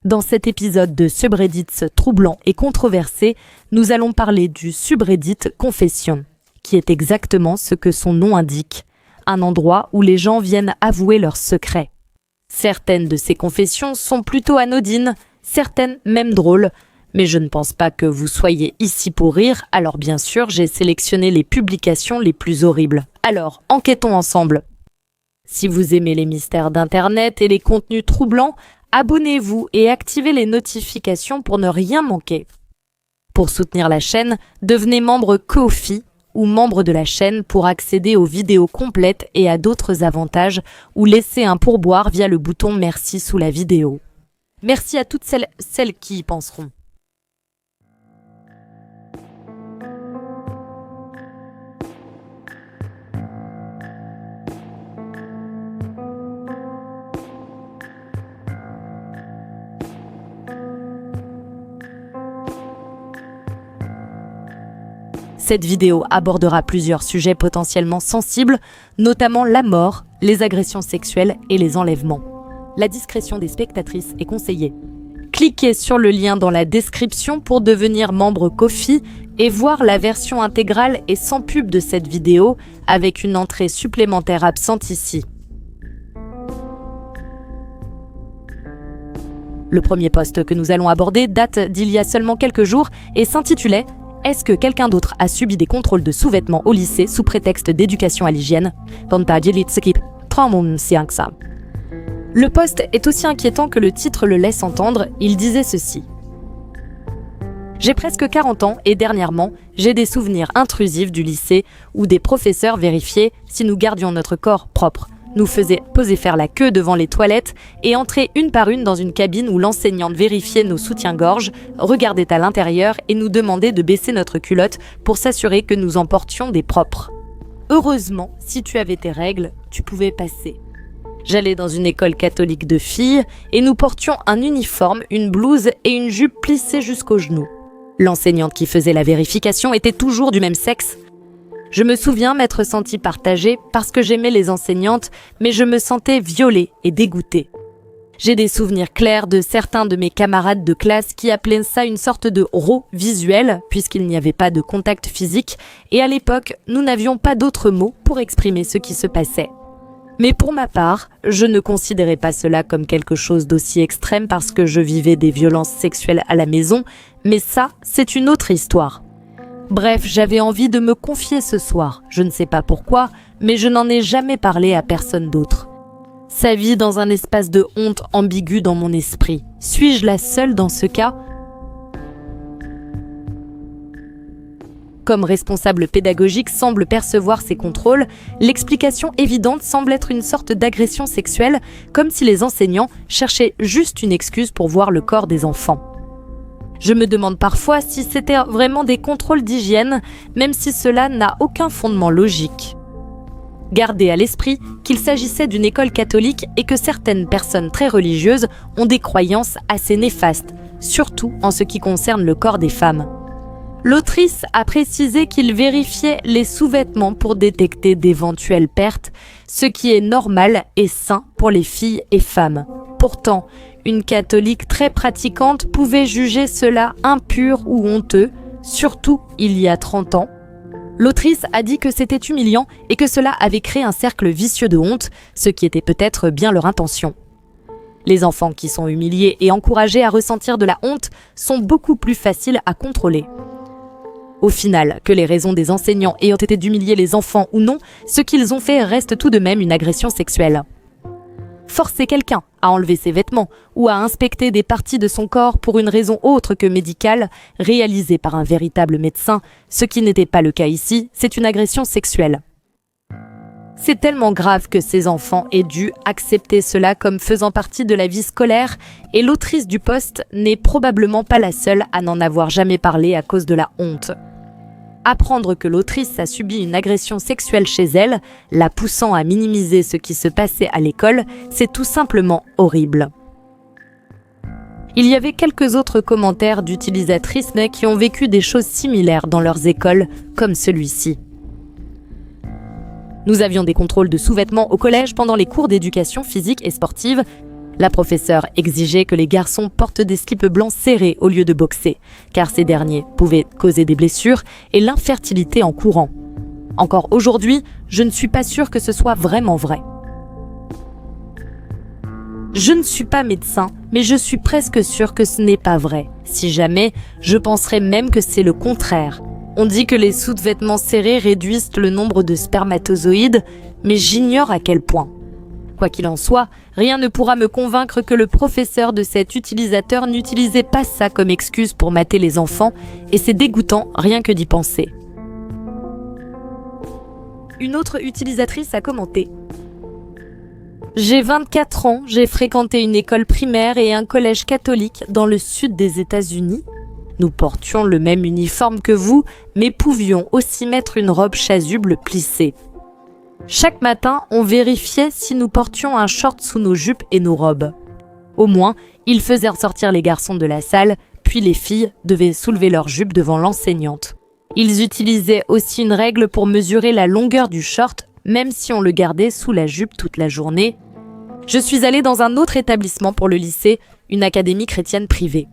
Dans cet épisode de Subreddits troublants et controversés, nous allons parler du subreddit Confession, qui est exactement ce que son nom indique, un endroit où les gens viennent avouer leurs secrets. Certaines de ces confessions sont plutôt anodines, certaines même drôles, mais je ne pense pas que vous soyez ici pour rire, alors bien sûr j'ai sélectionné les publications les plus horribles. Alors, enquêtons ensemble. Si vous aimez les mystères d'Internet et les contenus troublants, abonnez-vous et activez les notifications pour ne rien manquer. Pour soutenir la chaîne, devenez membre Ko-fi ou membre de la chaîne pour accéder aux vidéos complètes et à d'autres avantages ou laissez un pourboire via le bouton merci sous la vidéo. Merci à toutes celles qui y penseront. Cette vidéo abordera plusieurs sujets potentiellement sensibles, notamment la mort, les agressions sexuelles et les enlèvements. La discrétion des spectatrices est conseillée. Cliquez sur le lien dans la description pour devenir membre Ko-fi et voir la version intégrale et sans pub de cette vidéo avec une entrée supplémentaire absente ici. Le premier post que nous allons aborder date d'il y a seulement quelques jours et s'intitulait « Est-ce que quelqu'un d'autre a subi des contrôles de sous-vêtements au lycée sous prétexte d'éducation à l'hygiène ?» Le post est aussi inquiétant que le titre le laisse entendre, il disait ceci. J'ai presque 40 ans et dernièrement, j'ai des souvenirs intrusifs du lycée où des professeurs vérifiaient si nous gardions notre corps propre, nous faisaient poser faire la queue devant les toilettes et entrer une par une dans une cabine où l'enseignante vérifiait nos soutiens-gorge, regardait à l'intérieur et nous demandait de baisser notre culotte pour s'assurer que nous en portions des propres. Heureusement, si tu avais tes règles, tu pouvais passer. J'allais dans une école catholique de filles et nous portions un uniforme, une blouse et une jupe plissée jusqu'aux genoux. L'enseignante qui faisait la vérification était toujours du même sexe. Je me souviens m'être sentie partagée parce que j'aimais les enseignantes, mais je me sentais violée et dégoûtée. J'ai des souvenirs clairs de certains de mes camarades de classe qui appelaient ça une sorte de raw visuel, puisqu'il n'y avait pas de contact physique, et à l'époque, nous n'avions pas d'autres mots pour exprimer ce qui se passait. Mais pour ma part, je ne considérais pas cela comme quelque chose d'aussi extrême parce que je vivais des violences sexuelles à la maison, mais ça, c'est une autre histoire. Bref, j'avais envie de me confier ce soir. Je ne sais pas pourquoi, mais je n'en ai jamais parlé à personne d'autre. Ça vit dans un espace de honte ambigu dans mon esprit. Suis-je la seule dans ce cas ? Comme responsable pédagogique semble percevoir ces contrôles, l'explication évidente semble être une sorte d'agression sexuelle, comme si les enseignants cherchaient juste une excuse pour voir le corps des enfants. Je me demande parfois si c'était vraiment des contrôles d'hygiène, même si cela n'a aucun fondement logique. Gardez à l'esprit qu'il s'agissait d'une école catholique et que certaines personnes très religieuses ont des croyances assez néfastes, surtout en ce qui concerne le corps des femmes. L'autrice a précisé qu'il vérifiait les sous-vêtements pour détecter d'éventuelles pertes, ce qui est normal et sain pour les filles et femmes. Pourtant, une catholique très pratiquante pouvait juger cela impur ou honteux, surtout il y a 30 ans. L'autrice a dit que c'était humiliant et que cela avait créé un cercle vicieux de honte, ce qui était peut-être bien leur intention. Les enfants qui sont humiliés et encouragés à ressentir de la honte sont beaucoup plus faciles à contrôler. Au final, que les raisons des enseignants ayant été d'humilier les enfants ou non, ce qu'ils ont fait reste tout de même une agression sexuelle. Forcer quelqu'un à enlever ses vêtements ou à inspecter des parties de son corps pour une raison autre que médicale, réalisée par un véritable médecin, ce qui n'était pas le cas ici, c'est une agression sexuelle. C'est tellement grave que ces enfants aient dû accepter cela comme faisant partie de la vie scolaire et l'autrice du post n'est probablement pas la seule à n'en avoir jamais parlé à cause de la honte. Apprendre que l'autrice a subi une agression sexuelle chez elle, la poussant à minimiser ce qui se passait à l'école, c'est tout simplement horrible. Il y avait quelques autres commentaires d'utilisatrices qui ont vécu des choses similaires dans leurs écoles, comme celui-ci. Nous avions des contrôles de sous-vêtements au collège pendant les cours d'éducation physique et sportive. La professeure exigeait que les garçons portent des slips blancs serrés au lieu de boxer, car ces derniers pouvaient causer des blessures et l'infertilité en courant. Encore aujourd'hui, je ne suis pas sûre que ce soit vraiment vrai. Je ne suis pas médecin, mais je suis presque sûre que ce n'est pas vrai. Si jamais, je penserais même que c'est le contraire. On dit que les sous-vêtements serrés réduisent le nombre de spermatozoïdes, mais j'ignore à quel point. Quoi qu'il en soit, rien ne pourra me convaincre que le professeur de cet utilisateur n'utilisait pas ça comme excuse pour mater les enfants, et c'est dégoûtant rien que d'y penser. Une autre utilisatrice a commenté : j'ai 24 ans, j'ai fréquenté une école primaire et un collège catholique dans le sud des États-Unis. Nous portions le même uniforme que vous, mais pouvions aussi mettre une robe chasuble plissée. Chaque matin, on vérifiait si nous portions un short sous nos jupes et nos robes. Au moins, ils faisaient ressortir les garçons de la salle, puis les filles devaient soulever leurs jupes devant l'enseignante. Ils utilisaient aussi une règle pour mesurer la longueur du short, même si on le gardait sous la jupe toute la journée. Je suis allée dans un autre établissement pour le lycée, une académie chrétienne privée.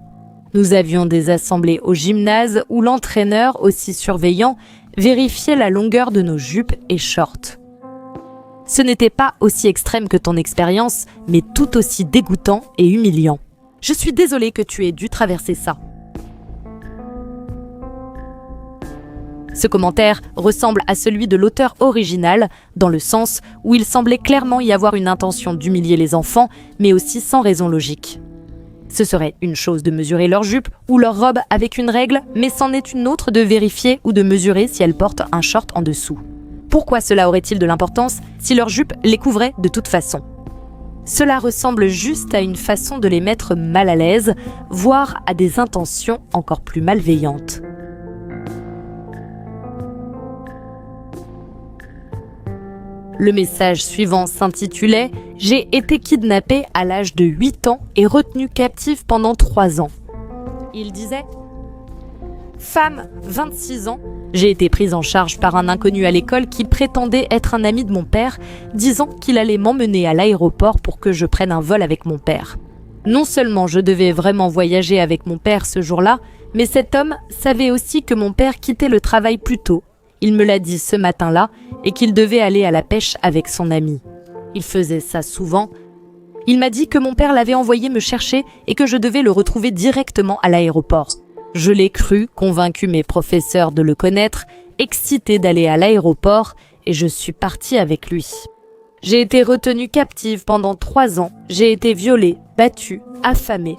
Nous avions des assemblées au gymnase où l'entraîneur, aussi surveillant, vérifiait la longueur de nos jupes et shorts. Ce n'était pas aussi extrême que ton expérience, mais tout aussi dégoûtant et humiliant. Je suis désolée que tu aies dû traverser ça. Ce commentaire ressemble à celui de l'auteur original, dans le sens où il semblait clairement y avoir une intention d'humilier les enfants, mais aussi sans raison logique. Ce serait une chose de mesurer leur jupe ou leur robe avec une règle, mais c'en est une autre de vérifier ou de mesurer si elles portent un short en dessous. Pourquoi cela aurait-il de l'importance si leur jupe les couvrait de toute façon ? Cela ressemble juste à une façon de les mettre mal à l'aise, voire à des intentions encore plus malveillantes. Le message suivant s'intitulait « J'ai été kidnappée à l'âge de 8 ans et retenue captive pendant 3 ans ». Il disait « Femme, 26 ans, j'ai été prise en charge par un inconnu à l'école qui prétendait être un ami de mon père, disant qu'il allait m'emmener à l'aéroport pour que je prenne un vol avec mon père. Non seulement je devais vraiment voyager avec mon père ce jour-là, mais cet homme savait aussi que mon père quittait le travail plus tôt. Il me l'a dit ce matin-là et qu'il devait aller à la pêche avec son ami. Il faisait ça souvent. Il m'a dit que mon père l'avait envoyé me chercher et que je devais le retrouver directement à l'aéroport. Je l'ai cru, convaincu mes professeurs de le connaître, excité d'aller à l'aéroport et je suis partie avec lui. J'ai été retenue captive pendant 3 ans. J'ai été violée, battue, affamée.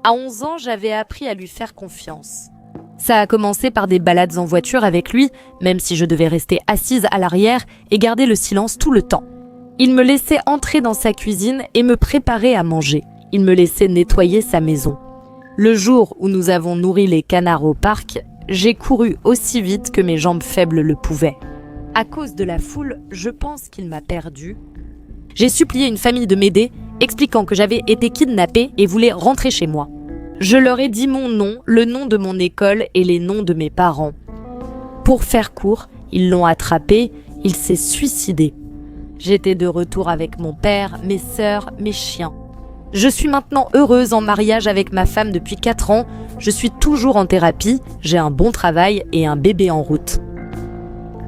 À 11 ans, j'avais appris à lui faire confiance. Ça a commencé par des balades en voiture avec lui, même si je devais rester assise à l'arrière et garder le silence tout le temps. Il me laissait entrer dans sa cuisine et me préparer à manger. Il me laissait nettoyer sa maison. Le jour où nous avons nourri les canards au parc, j'ai couru aussi vite que mes jambes faibles le pouvaient. À cause de la foule, je pense qu'il m'a perdue. J'ai supplié une famille de m'aider, expliquant que j'avais été kidnappée et voulais rentrer chez moi. Je leur ai dit mon nom, le nom de mon école et les noms de mes parents. Pour faire court, ils l'ont attrapé, il s'est suicidé. J'étais de retour avec mon père, mes sœurs, mes chiens. Je suis maintenant heureuse en mariage avec ma femme depuis 4 ans, je suis toujours en thérapie, j'ai un bon travail et un bébé en route.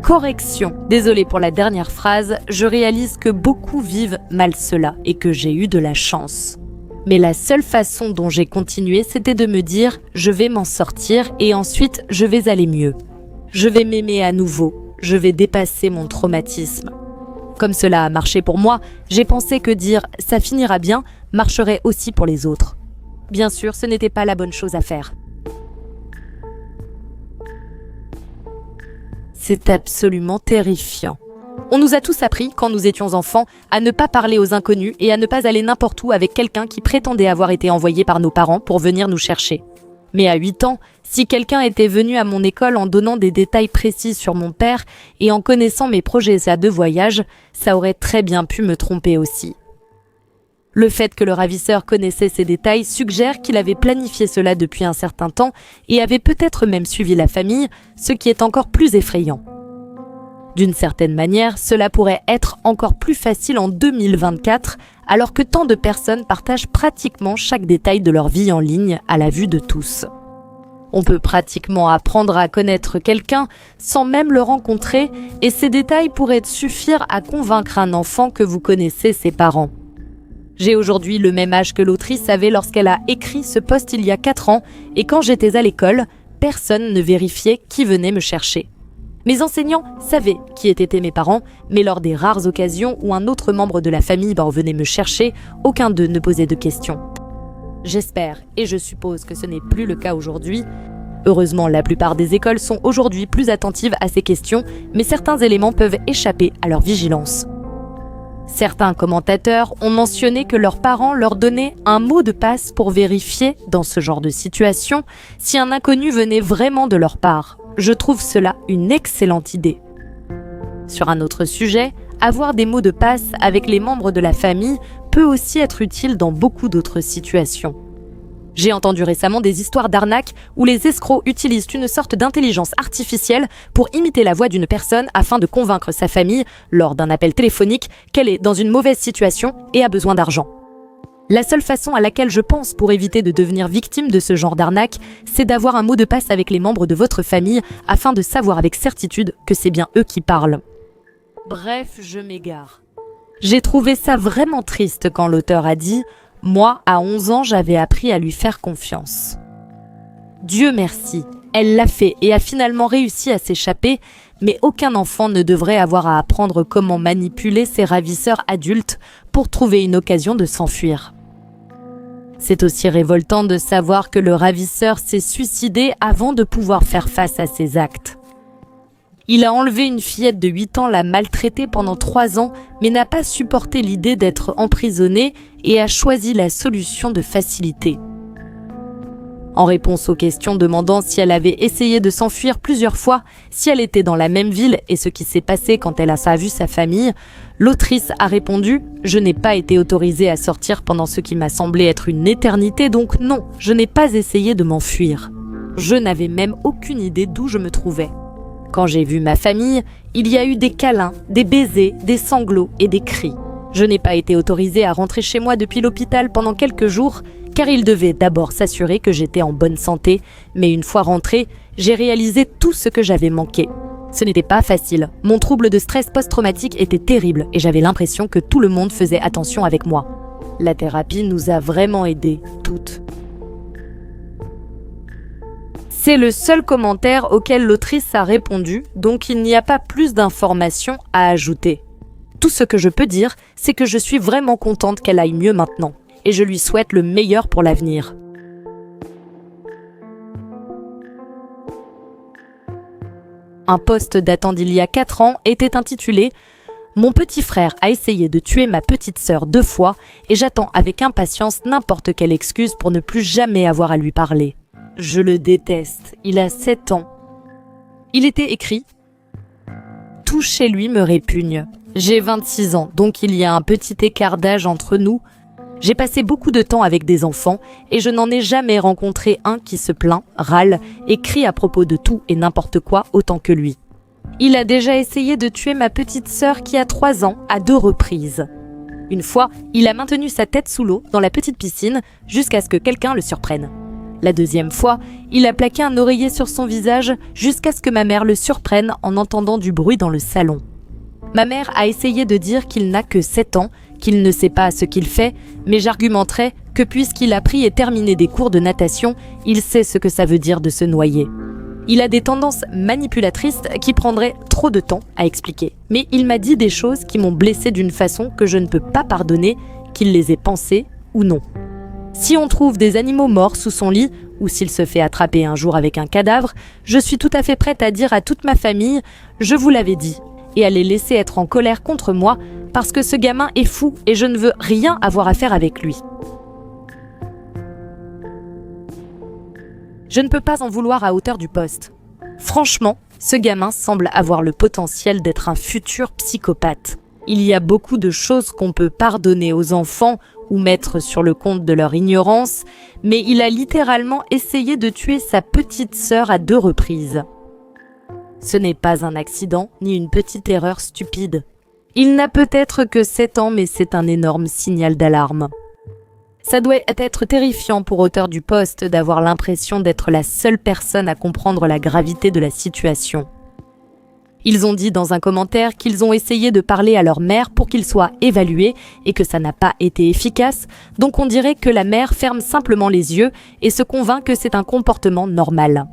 Correction, désolée pour la dernière phrase, je réalise que beaucoup vivent mal cela et que j'ai eu de la chance. Mais la seule façon dont j'ai continué, c'était de me dire « je vais m'en sortir et ensuite je vais aller mieux. Je vais m'aimer à nouveau, je vais dépasser mon traumatisme. » Comme cela a marché pour moi, j'ai pensé que dire « ça finira bien » marcherait aussi pour les autres. Bien sûr, ce n'était pas la bonne chose à faire. C'est absolument terrifiant. On nous a tous appris, quand nous étions enfants, à ne pas parler aux inconnus et à ne pas aller n'importe où avec quelqu'un qui prétendait avoir été envoyé par nos parents pour venir nous chercher. Mais à 8 ans, si quelqu'un était venu à mon école en donnant des détails précis sur mon père et en connaissant mes projets de voyage, ça aurait très bien pu me tromper aussi. Le fait que le ravisseur connaissait ces détails suggère qu'il avait planifié cela depuis un certain temps et avait peut-être même suivi la famille, ce qui est encore plus effrayant. D'une certaine manière, cela pourrait être encore plus facile en 2024, alors que tant de personnes partagent pratiquement chaque détail de leur vie en ligne à la vue de tous. On peut pratiquement apprendre à connaître quelqu'un sans même le rencontrer, et ces détails pourraient suffire à convaincre un enfant que vous connaissez ses parents. J'ai aujourd'hui le même âge que l'autrice avait lorsqu'elle a écrit ce post il y a 4 ans, et quand j'étais à l'école, personne ne vérifiait qui venait me chercher. Mes enseignants savaient qui étaient mes parents, mais lors des rares occasions où un autre membre de la famille venait me chercher, aucun d'eux ne posait de questions. J'espère et je suppose que ce n'est plus le cas aujourd'hui. Heureusement, la plupart des écoles sont aujourd'hui plus attentives à ces questions, mais certains éléments peuvent échapper à leur vigilance. Certains commentateurs ont mentionné que leurs parents leur donnaient un mot de passe pour vérifier, dans ce genre de situation, si un inconnu venait vraiment de leur part. Je trouve cela une excellente idée. Sur un autre sujet, avoir des mots de passe avec les membres de la famille peut aussi être utile dans beaucoup d'autres situations. J'ai entendu récemment des histoires d'arnaques où les escrocs utilisent une sorte d'intelligence artificielle pour imiter la voix d'une personne afin de convaincre sa famille, lors d'un appel téléphonique, qu'elle est dans une mauvaise situation et a besoin d'argent. La seule façon à laquelle je pense pour éviter de devenir victime de ce genre d'arnaque, c'est d'avoir un mot de passe avec les membres de votre famille afin de savoir avec certitude que c'est bien eux qui parlent. Bref, je m'égare. J'ai trouvé ça vraiment triste quand l'auteur a dit « Moi, à 11 ans, j'avais appris à lui faire confiance. » Dieu merci, elle l'a fait et a finalement réussi à s'échapper, mais aucun enfant ne devrait avoir à apprendre comment manipuler ses ravisseurs adultes pour trouver une occasion de s'enfuir. C'est aussi révoltant de savoir que le ravisseur s'est suicidé avant de pouvoir faire face à ses actes. Il a enlevé une fillette de 8 ans, l'a maltraitée pendant 3 ans, mais n'a pas supporté l'idée d'être emprisonné et a choisi la solution de facilité. En réponse aux questions demandant si elle avait essayé de s'enfuir plusieurs fois, si elle était dans la même ville et ce qui s'est passé quand elle a vu sa famille, l'autrice a répondu « Je n'ai pas été autorisée à sortir pendant ce qui m'a semblé être une éternité, donc non, je n'ai pas essayé de m'enfuir. Je n'avais même aucune idée d'où je me trouvais. Quand j'ai vu ma famille, il y a eu des câlins, des baisers, des sanglots et des cris. Je n'ai pas été autorisée à rentrer chez moi depuis l'hôpital pendant quelques jours, car il devait d'abord s'assurer que j'étais en bonne santé, mais une fois rentrée, j'ai réalisé tout ce que j'avais manqué. Ce n'était pas facile, mon trouble de stress post-traumatique était terrible et j'avais l'impression que tout le monde faisait attention avec moi. La thérapie nous a vraiment aidés, toutes. » C'est le seul commentaire auquel l'autrice a répondu, donc il n'y a pas plus d'informations à ajouter. Tout ce que je peux dire, c'est que je suis vraiment contente qu'elle aille mieux maintenant, et je lui souhaite le meilleur pour l'avenir. Un post datant d'il y a 4 ans était intitulé « Mon petit frère a essayé de tuer ma petite sœur 2 fois et j'attends avec impatience n'importe quelle excuse pour ne plus jamais avoir à lui parler. Je le déteste, il a 7 ans. » Il était écrit « Tout chez lui me répugne. J'ai 26 ans, donc il y a un petit écart d'âge entre nous. J'ai passé beaucoup de temps avec des enfants et je n'en ai jamais rencontré un qui se plaint, râle et crie à propos de tout et n'importe quoi autant que lui. Il a déjà essayé de tuer ma petite sœur qui a 3 ans à 2 reprises. Une fois, il a maintenu sa tête sous l'eau dans la petite piscine jusqu'à ce que quelqu'un le surprenne. La deuxième fois, il a plaqué un oreiller sur son visage jusqu'à ce que ma mère le surprenne en entendant du bruit dans le salon. Ma mère a essayé de dire qu'il n'a que 7 ans, qu'il ne sait pas ce qu'il fait, mais j'argumenterais que puisqu'il a pris et terminé des cours de natation, il sait ce que ça veut dire de se noyer. Il a des tendances manipulatrices qui prendraient trop de temps à expliquer. Mais il m'a dit des choses qui m'ont blessée d'une façon que je ne peux pas pardonner, qu'il les ait pensées ou non. Si on trouve des animaux morts sous son lit, ou s'il se fait attraper un jour avec un cadavre, je suis tout à fait prête à dire à toute ma famille « Je vous l'avais dit » et à les laisser être en colère contre moi parce que ce gamin est fou et je ne veux rien avoir à faire avec lui. Je ne peux pas en vouloir à hauteur du poste. Franchement, ce gamin semble avoir le potentiel d'être un futur psychopathe. Il y a beaucoup de choses qu'on peut pardonner aux enfants ou mettre sur le compte de leur ignorance, mais il a littéralement essayé de tuer sa petite sœur à 2 reprises. Ce n'est pas un accident ni une petite erreur stupide. Il n'a peut-être que 7 ans, mais c'est un énorme signal d'alarme. Ça doit être terrifiant pour auteur du post d'avoir l'impression d'être la seule personne à comprendre la gravité de la situation. Ils ont dit dans un commentaire qu'ils ont essayé de parler à leur mère pour qu'ils soient évalués et que ça n'a pas été efficace, donc on dirait que la mère ferme simplement les yeux et se convainc que c'est un comportement normal.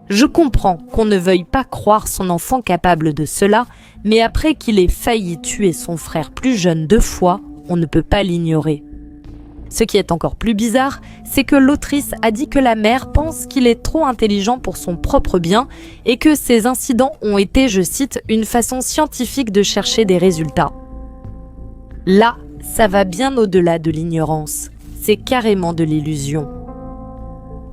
Je comprends qu'on ne veuille pas croire son enfant capable de cela, mais après qu'il ait failli tuer son frère plus jeune 2 fois, on ne peut pas l'ignorer. Ce qui est encore plus bizarre, c'est que l'autrice a dit que la mère pense qu'il est trop intelligent pour son propre bien et que ces incidents ont été, je cite, une façon scientifique de chercher des résultats. Là, ça va bien au-delà de l'ignorance. C'est carrément de l'illusion.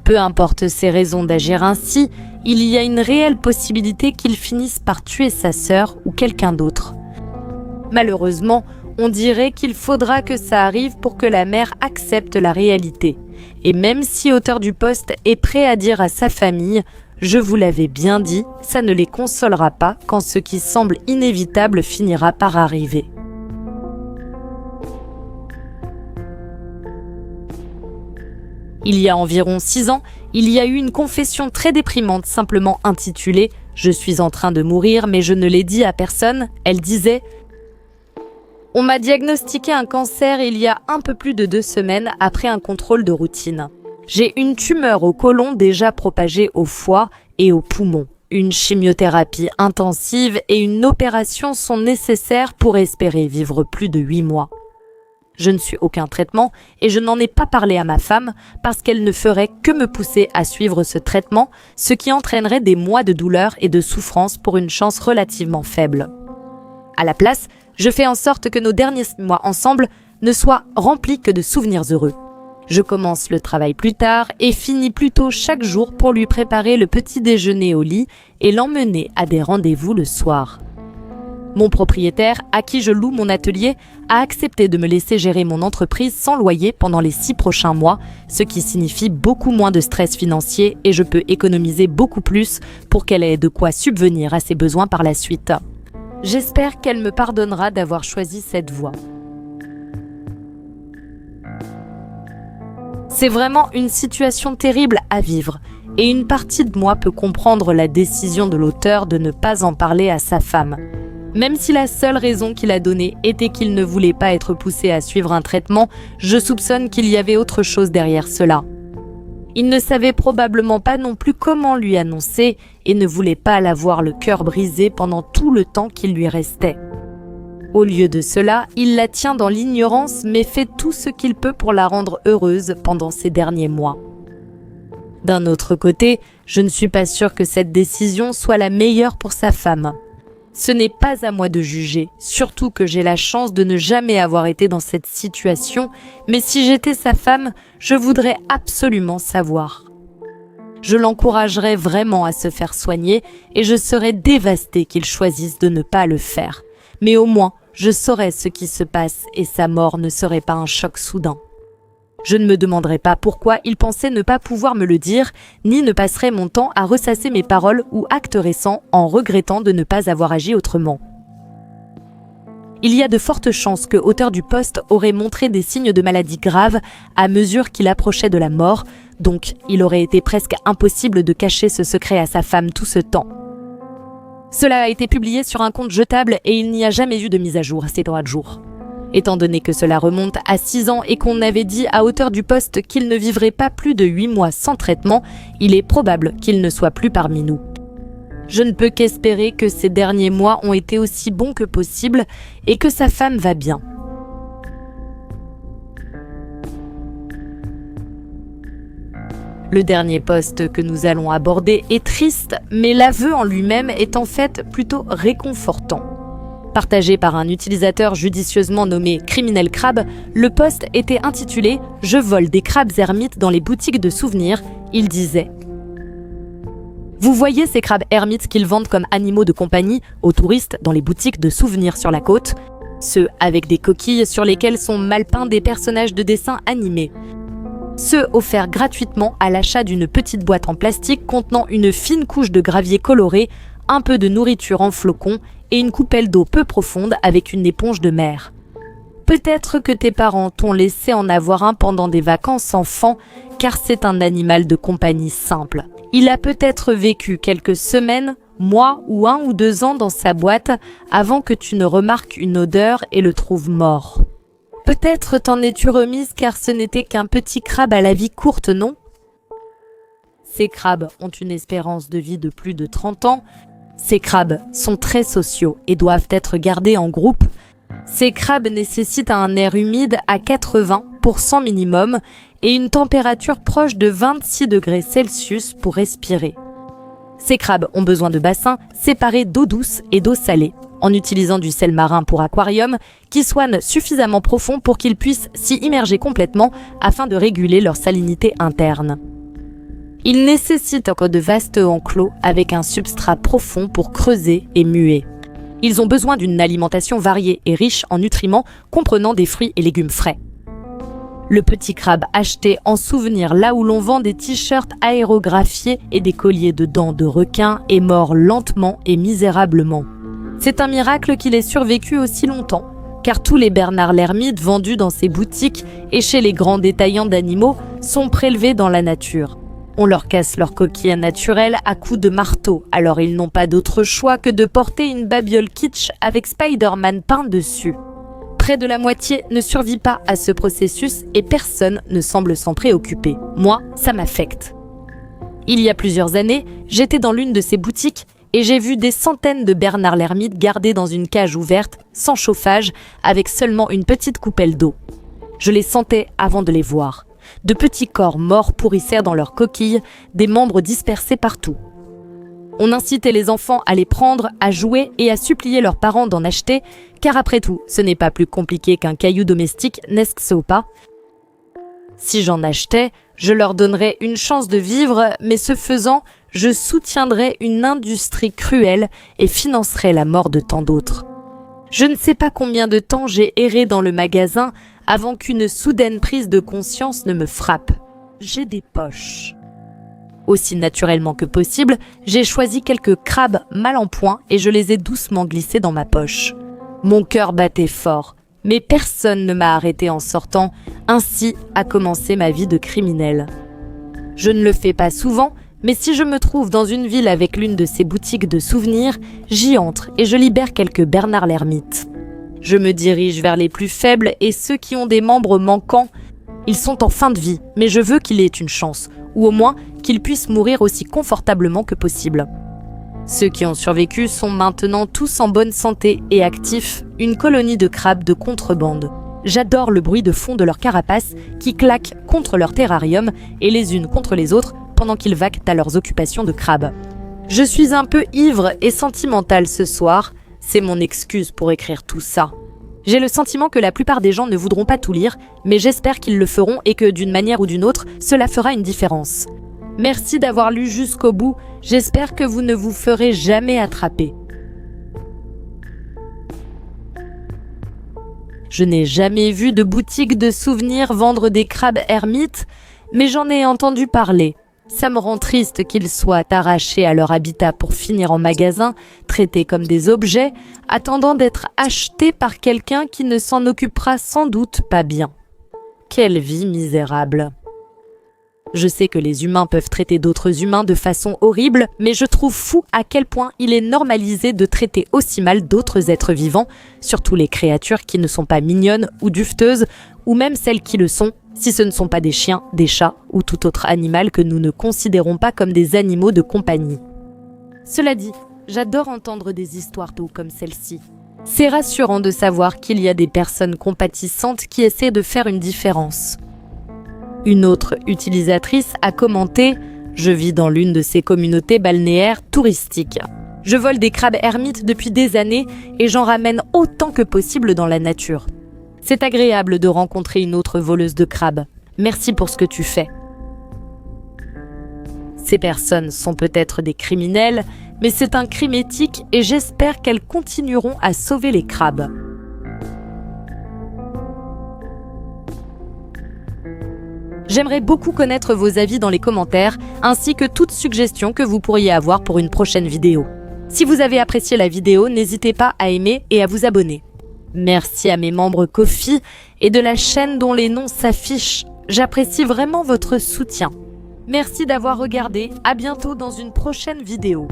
Peu importe ses raisons d'agir ainsi, il y a une réelle possibilité qu'il finisse par tuer sa sœur ou quelqu'un d'autre. Malheureusement, on dirait qu'il faudra que ça arrive pour que la mère accepte la réalité. Et même si auteur du post est prêt à dire à sa famille « Je vous l'avais bien dit », ça ne les consolera pas quand ce qui semble inévitable finira par arriver. Il y a environ 6 ans, il y a eu une confession très déprimante simplement intitulée « Je suis en train de mourir mais je ne l'ai dit à personne ». Elle disait « On m'a diagnostiqué un cancer il y a un peu plus de 2 semaines après un contrôle de routine. J'ai une tumeur au côlon déjà propagée au foie et aux poumons. Une chimiothérapie intensive et une opération sont nécessaires pour espérer vivre plus de 8 mois. Je ne suis aucun traitement et je n'en ai pas parlé à ma femme parce qu'elle ne ferait que me pousser à suivre ce traitement, ce qui entraînerait des mois de douleur et de souffrance pour une chance relativement faible. À la place, je fais en sorte que nos derniers mois ensemble ne soient remplis que de souvenirs heureux. Je commence le travail plus tard et finis plus tôt chaque jour pour lui préparer le petit déjeuner au lit et l'emmener à des rendez-vous le soir. Mon propriétaire, à qui je loue mon atelier, a accepté de me laisser gérer mon entreprise sans loyer pendant les 6 prochains mois, ce qui signifie beaucoup moins de stress financier et je peux économiser beaucoup plus pour qu'elle ait de quoi subvenir à ses besoins par la suite. J'espère qu'elle me pardonnera d'avoir choisi cette voie. C'est vraiment une situation terrible à vivre et une partie de moi peut comprendre la décision de l'auteur de ne pas en parler à sa femme. Même si la seule raison qu'il a donnée était qu'il ne voulait pas être poussé à suivre un traitement, je soupçonne qu'il y avait autre chose derrière cela. Il ne savait probablement pas non plus comment lui annoncer et ne voulait pas la voir le cœur brisé pendant tout le temps qu'il lui restait. Au lieu de cela, il la tient dans l'ignorance mais fait tout ce qu'il peut pour la rendre heureuse pendant ces derniers mois. D'un autre côté, je ne suis pas sûre que cette décision soit la meilleure pour sa femme. Ce n'est pas à moi de juger, surtout que j'ai la chance de ne jamais avoir été dans cette situation, mais si j'étais sa femme, je voudrais absolument savoir. Je l'encouragerais vraiment à se faire soigner et je serais dévastée qu'il choisisse de ne pas le faire. Mais au moins, je saurais ce qui se passe et sa mort ne serait pas un choc soudain. Je ne me demanderai pas pourquoi il pensait ne pas pouvoir me le dire, ni ne passerai mon temps à ressasser mes paroles ou actes récents en regrettant de ne pas avoir agi autrement. Il y a de fortes chances que auteur du post aurait montré des signes de maladie grave à mesure qu'il approchait de la mort, donc il aurait été presque impossible de cacher ce secret à sa femme tout ce temps. Cela a été publié sur un compte jetable et il n'y a jamais eu de mise à jour ces 3 jours. Étant donné que cela remonte à 6 ans et qu'on avait dit à auteur du post qu'il ne vivrait pas plus de 8 mois sans traitement, il est probable qu'il ne soit plus parmi nous. Je ne peux qu'espérer que ces derniers mois ont été aussi bons que possible et que sa femme va bien. Le dernier post que nous allons aborder est triste, mais l'aveu en lui-même est en fait plutôt réconfortant. Partagé par un utilisateur judicieusement nommé Criminel Crabe, le post était intitulé « Je vole des crabes ermites dans les boutiques de souvenirs », il disait « Vous voyez ces crabes ermites qu'ils vendent comme animaux de compagnie aux touristes dans les boutiques de souvenirs sur la côte, ceux avec des coquilles sur lesquelles sont mal peints des personnages de dessins animés. Ceux offerts gratuitement à l'achat d'une petite boîte en plastique contenant une fine couche de gravier coloré, un peu de nourriture en flocons et une coupelle d'eau peu profonde avec une éponge de mer. Peut-être que tes parents t'ont laissé en avoir un pendant des vacances enfant, car c'est un animal de compagnie simple. Il a peut-être vécu quelques semaines, mois ou 1 ou 2 ans dans sa boîte avant que tu ne remarques une odeur et le trouves mort. Peut-être t'en es-tu remise car ce n'était qu'un petit crabe à la vie courte, non? Ces crabes ont une espérance de vie de plus de 30 ans. Ces crabes sont très sociaux et doivent être gardés en groupe. Ces crabes nécessitent un air humide à 80% minimum et une température proche de 26 degrés Celsius pour respirer. Ces crabes ont besoin de bassins séparés d'eau douce et d'eau salée, en utilisant du sel marin pour aquarium qui soit suffisamment profond pour qu'ils puissent s'y immerger complètement afin de réguler leur salinité interne. Ils nécessitent encore de vastes enclos avec un substrat profond pour creuser et muer. Ils ont besoin d'une alimentation variée et riche en nutriments comprenant des fruits et légumes frais. Le petit crabe acheté en souvenir là où l'on vend des t-shirts aérographiés et des colliers de dents de requin est mort lentement et misérablement. C'est un miracle qu'il ait survécu aussi longtemps, car tous les Bernard l'ermite vendus dans ces boutiques et chez les grands détaillants d'animaux sont prélevés dans la nature. On leur casse leur coquille naturelle à coups de marteau, alors ils n'ont pas d'autre choix que de porter une babiole kitsch avec Spider-Man peint dessus. Près de la moitié ne survit pas à ce processus et personne ne semble s'en préoccuper. Moi, ça m'affecte. Il y a plusieurs années, j'étais dans l'une de ces boutiques et j'ai vu des centaines de Bernard l'ermite gardés dans une cage ouverte, sans chauffage, avec seulement une petite coupelle d'eau. Je les sentais avant de les voir. De petits corps morts pourrissaient dans leurs coquilles, des membres dispersés partout. On incitait les enfants à les prendre, à jouer et à supplier leurs parents d'en acheter, car après tout, ce n'est pas plus compliqué qu'un caillou domestique, n'est-ce pas? Si j'en achetais, je leur donnerais une chance de vivre, mais ce faisant, je soutiendrais une industrie cruelle et financerais la mort de tant d'autres. Je ne sais pas combien de temps j'ai erré dans le magasin avant qu'une soudaine prise de conscience ne me frappe. J'ai des poches. Aussi naturellement que possible, j'ai choisi quelques crabes mal en point et je les ai doucement glissés dans ma poche. Mon cœur battait fort, mais personne ne m'a arrêté en sortant, ainsi a commencé ma vie de criminel. Je ne le fais pas souvent, mais si je me trouve dans une ville avec l'une de ces boutiques de souvenirs, j'y entre et je libère quelques Bernard l'ermite. Je me dirige vers les plus faibles et ceux qui ont des membres manquants. Ils sont en fin de vie, mais je veux qu'il ait une chance, ou au moins qu'ils puissent mourir aussi confortablement que possible. Ceux qui ont survécu sont maintenant tous en bonne santé et actifs, une colonie de crabes de contrebande. J'adore le bruit de fond de leurs carapaces qui claquent contre leur terrarium et les unes contre les autres pendant qu'ils vaquent à leurs occupations de crabes. Je suis un peu ivre et sentimentale ce soir, c'est mon excuse pour écrire tout ça. J'ai le sentiment que la plupart des gens ne voudront pas tout lire, mais j'espère qu'ils le feront et que d'une manière ou d'une autre, cela fera une différence. Merci d'avoir lu jusqu'au bout, j'espère que vous ne vous ferez jamais attraper. Je n'ai jamais vu de boutique de souvenirs vendre des crabes ermites, mais j'en ai entendu parler. Ça me rend triste qu'ils soient arrachés à leur habitat pour finir en magasin, traités comme des objets, attendant d'être achetés par quelqu'un qui ne s'en occupera sans doute pas bien. Quelle vie misérable! Je sais que les humains peuvent traiter d'autres humains de façon horrible, mais je trouve fou à quel point il est normalisé de traiter aussi mal d'autres êtres vivants, surtout les créatures qui ne sont pas mignonnes ou dufteuses, ou même celles qui le sont, si ce ne sont pas des chiens, des chats ou tout autre animal que nous ne considérons pas comme des animaux de compagnie. Cela dit, j'adore entendre des histoires d'eau comme celle-ci. C'est rassurant de savoir qu'il y a des personnes compatissantes qui essaient de faire une différence. Une autre utilisatrice a commenté « Je vis dans l'une de ces communautés balnéaires touristiques. Je vole des crabes ermites depuis des années et j'en ramène autant que possible dans la nature. C'est agréable de rencontrer une autre voleuse de crabes. Merci pour ce que tu fais. » Ces personnes sont peut-être des criminels, mais c'est un crime éthique et j'espère qu'elles continueront à sauver les crabes. J'aimerais beaucoup connaître vos avis dans les commentaires, ainsi que toute suggestion que vous pourriez avoir pour une prochaine vidéo. Si vous avez apprécié la vidéo, n'hésitez pas à aimer et à vous abonner. Merci à mes membres Ko-fi et de la chaîne dont les noms s'affichent. J'apprécie vraiment votre soutien. Merci d'avoir regardé, à bientôt dans une prochaine vidéo.